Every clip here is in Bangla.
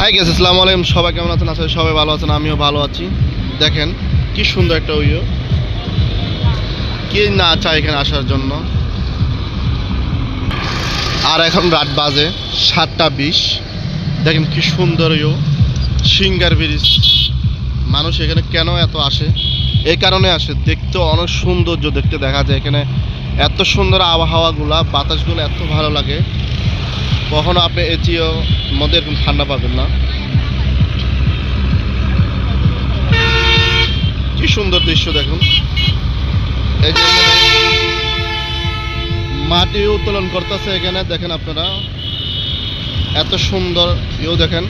হাই গেস আসসালামু আলাইকুম, সবাই কেমন আছেন? আসলে সবাই ভালো আছেন, আমিও ভালো আছি। দেখেন কি সুন্দর একটা ইয়ে, কে না চায় এখানে আসার জন্য। আর এখন রাত বাজে 7:20। দেখেন কি সুন্দর ইয়ে, সিঙ্গার ব্রিজ। মানুষ এখানে কেন এত আসে? এই কারণে আসে, দেখতে অনেক সৌন্দর্য দেখতে দেখা যায় এখানে। এত সুন্দর আবহাওয়াগুলা, বাতাসগুলো এত ভালো লাগে। কখনো আপনি এটিও মধ্যে এরকম ঠান্ডা পাবেন না। কি সুন্দর দৃশ্য দেখুন। এই যে এখানে মাটি উত্তোলন করতেছে, এখানে দেখেন আপনারা এত সুন্দর ইয়েও দেখেন।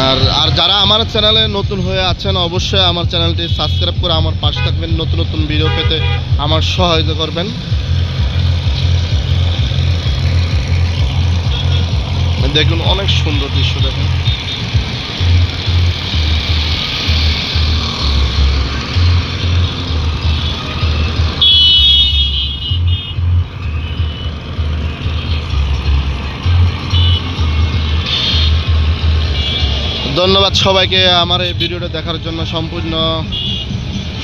আর আর যারা আমার চ্যানেলে নতুন হয়ে আছেন, অবশ্যই আমার চ্যানেলটি সাবস্ক্রাইব করে আমার পাশে থাকবেন, নতুন নতুন ভিডিও পেতে আমার সহায়তা করবেন। দেখুন অনেক সুন্দর দৃশ্য দেখুন। ধন্যবাদ সবাইকে আমার এই ভিডিওটা দেখার জন্য। সম্পূর্ণ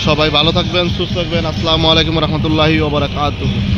সবাই ভালো থাকবেন, সুস্থ থাকবেন। আসসালামু আলাইকুম রহমতুল্লাহি ওয়া বারাকাতুহু।